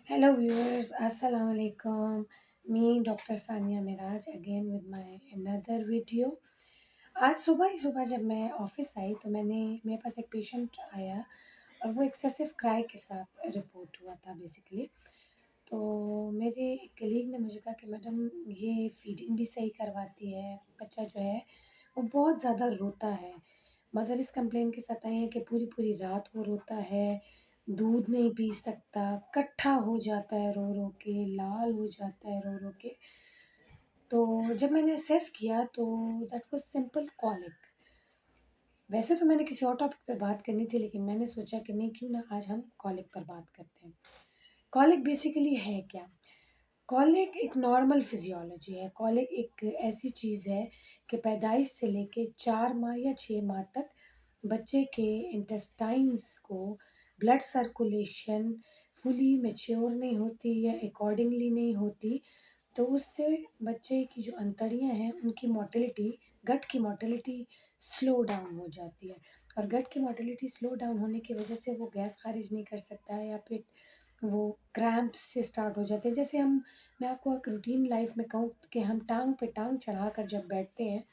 Hello viewers, Assalamu alaikum. Me, Dr. Sania Miraj, again with my another video. आज सुबह ही सुबह जब मैं ऑफिस आई तो मेरे पास एक पेशेंट आया और वो एक्सेसिव क्राई के साथ रिपोर्ट हुआ था बेसिकली। तो मेरे एक कलीग ने मुझे कहा कि मैडम ये फीडिंग भी सही करवाती है, बच्चा जो है वो बहुत ज़्यादा रोता है। मदर इस कंप्लेन के साथ आई है कि पूरी पूरी रात वो रोता है, दूध नहीं पी सकता, कट्ठा हो जाता है रो रो के, लाल हो जाता है रो रो के। तो जब मैंने असेस किया तो दैट वाज सिंपल कॉलिक। वैसे तो मैंने किसी और टॉपिक पे बात करनी थी, लेकिन मैंने सोचा कि नहीं, क्यों ना आज हम कॉलिक पर बात करते हैं। कॉलिक बेसिकली है क्या? कॉलिक एक नॉर्मल फिजियोलॉजी है। कॉलिक एक ऐसी चीज़ है कि पैदाइश से लेके 4 माह या 6 माह तक बच्चे के इंटेस्टाइन्स को ब्लड सर्कुलेशन फुली मैच्योर नहीं होती या अकॉर्डिंगली नहीं होती, तो उससे बच्चे की जो अंतड़ियाँ हैं उनकी मोटिलिटी, गट की मोटिलिटी स्लो डाउन हो जाती है। और गट की मोटिलिटी स्लो डाउन होने की वजह से वो गैस खारिज नहीं कर सकता है, या फिर वो क्रैम्प्स से स्टार्ट हो जाते हैं। जैसे मैं आपको एक रूटीन लाइफ में कहूँ कि हम टांग पे टांग चढ़ा कर जब बैठते हैं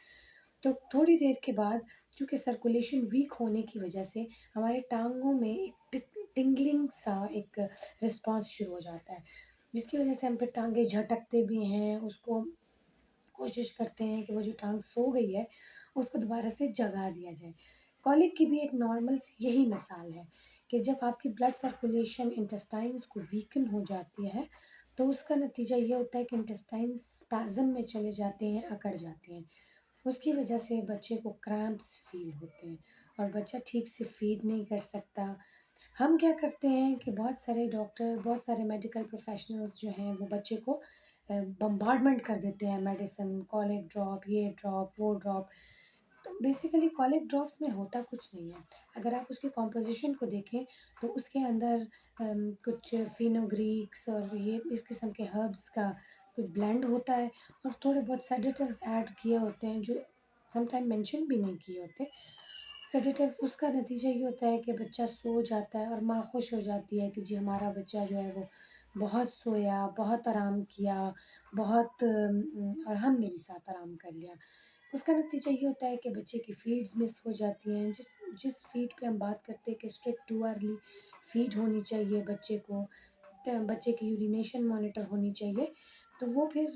तो थोड़ी देर के बाद चूँकि सर्कुलेशन वीक होने की वजह से हमारे टांगों में एक टिंगलिंग सा एक रिस्पॉन्स शुरू हो जाता है, जिसकी वजह से हम फिर टांगे झटकते भी हैं, उसको कोशिश करते हैं कि वो जो टांग सो गई है उसको दोबारा से जगा दिया जाए। कॉलिक की भी एक नॉर्मल सी यही मिसाल है कि जब आपकी ब्लड सर्कुलेशन इंटेस्टाइन्स को वीकन हो जाती है तो उसका नतीजा ये होता है कि इंटेस्टाइन स्पैज़म में चले जाते हैं, अकड़ जाते हैं। उसकी वजह से बच्चे को क्रैम्प्स फील होते हैं और बच्चा ठीक से फीड नहीं कर सकता। हम क्या करते हैं कि बहुत सारे डॉक्टर, बहुत सारे मेडिकल प्रोफेशनल्स जो हैं वो बच्चे को बम्बार्डमेंट कर देते हैं मेडिसिन, कॉलिक ड्रॉप, ये ड्रॉप, वो ड्रॉप। तो बेसिकली कॉलिक ड्रॉप्स में होता कुछ नहीं है। अगर आप उसकी कॉम्पोजिशन को देखें तो उसके अंदर कुछ फिनोग्रीक्स और ये इस किस्म के हर्ब्स का कुछ ब्लेंड होता है और थोड़े बहुत सेडेटिव्स ऐड किए होते हैं जो समटाइम मेंशन भी नहीं किए होते। सेडेटिव्स, उसका नतीजा ये होता है कि बच्चा सो जाता है और माँ खुश हो जाती है कि जी हमारा बच्चा जो है वो बहुत सोया, बहुत आराम किया, बहुत और हमने भी साथ आराम कर लिया। उसका नतीजा ये होता है कि बच्चे की फीड्स मिस हो जाती हैं। जिस जिस फीड पे हम बात करते हैं कि स्ट्रिक्ट टू अर्ली फीड होनी चाहिए बच्चे को, बच्चे की यूरिनेशन मॉनिटर होनी चाहिए, तो वो फिर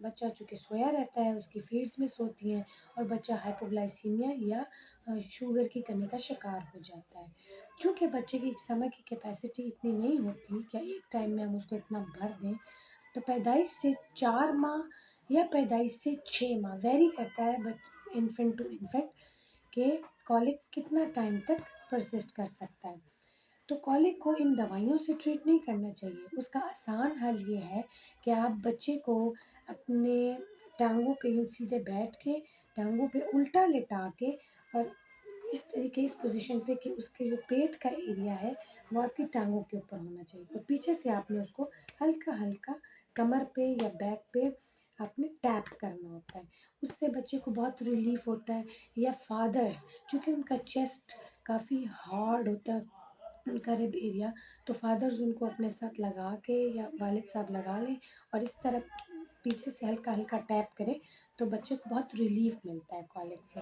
बच्चा चूँकि सोया रहता है, उसकी फीड्स मिस होती हैं और बच्चा हाइपोग्लाइसीमिया या शुगर की कमी का शिकार हो जाता है। चूँकि बच्चे की समय की कैपेसिटी इतनी नहीं होती कि एक टाइम में हम उसको इतना भर दें, तो पैदाइश से 4 माह या पैदाइश से 6 माह वेरी करता है इन्फेंट टू इन्फेंट कि कॉलिक कितना टाइम तक परसिस्ट कर सकता है। तो कॉलिक को इन दवाइयों से ट्रीट नहीं करना चाहिए। उसका आसान हल ये है कि आप बच्चे को अपने टाँगों पे यूँ सीधे बैठ के, टाँगों पे उल्टा लिटा के और इस तरीके इस पोज़ीशन पे कि उसके जो पेट का एरिया है वो आपकी टाँगों के ऊपर होना चाहिए और पीछे से आपने उसको हल्का-हल्का कमर पे या बैक पे आपने टैप करना होता है। उससे बच्चे को बहुत रिलीफ़ होता है। या फादर्स, चूँकि उनका चेस्ट काफ़ी हार्ड होता है, उनका रिब एरिया, तो फादर्स उनको अपने साथ लगा के या वालिद साहब लगा लें और इस तरह पीछे से हल्का-हल्का टैप करें, तो बच्चे को बहुत रिलीफ़ मिलता है कॉलिक से।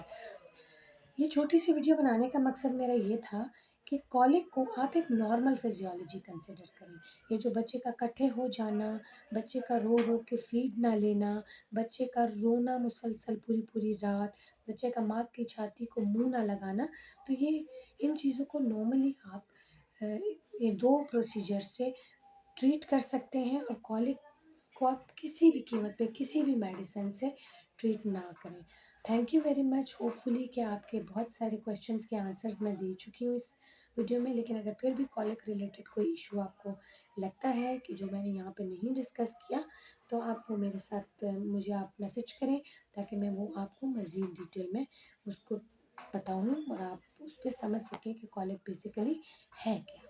ये छोटी-सी वीडियो बनाने का मकसद मेरा ये था कि कॉलिक को आप एक नॉर्मल फिजियोलॉजी कंसिडर करें। ये जो बच्चे का कट्ठे हो जाना, बच्चे का रो-रो के फीड ना लेना, बच्चे का रोना मुसलसल पूरी-पूरी रात, बच्चे का माँ की छाती को मुँह ना लगाना, तो ये इन चीज़ों को नॉर्मली आप ये 2 प्रोसीजर से ट्रीट कर सकते हैं और कॉलिक को आप किसी भी कीमत पे, किसी भी मेडिसिन से ट्रीट ना करें। Thank you very much. Hopefully कि आपके बहुत सारे क्वेश्चंस के आंसर्स मैं दे चुकी हूँ इस वीडियो में, लेकिन अगर फिर भी कॉलिक रिलेटेड कोई इशू आपको लगता है कि जो मैंने यहाँ पे नहीं डिस्कस किया, तो आप वो मेरे साथ मुझे आप मैसेज करें ताकि मैं वो आपको मज़ीद डिटेल में उसको बताऊँ और आप उस पे समझ सकें कि कॉलिक बेसिकली है क्या।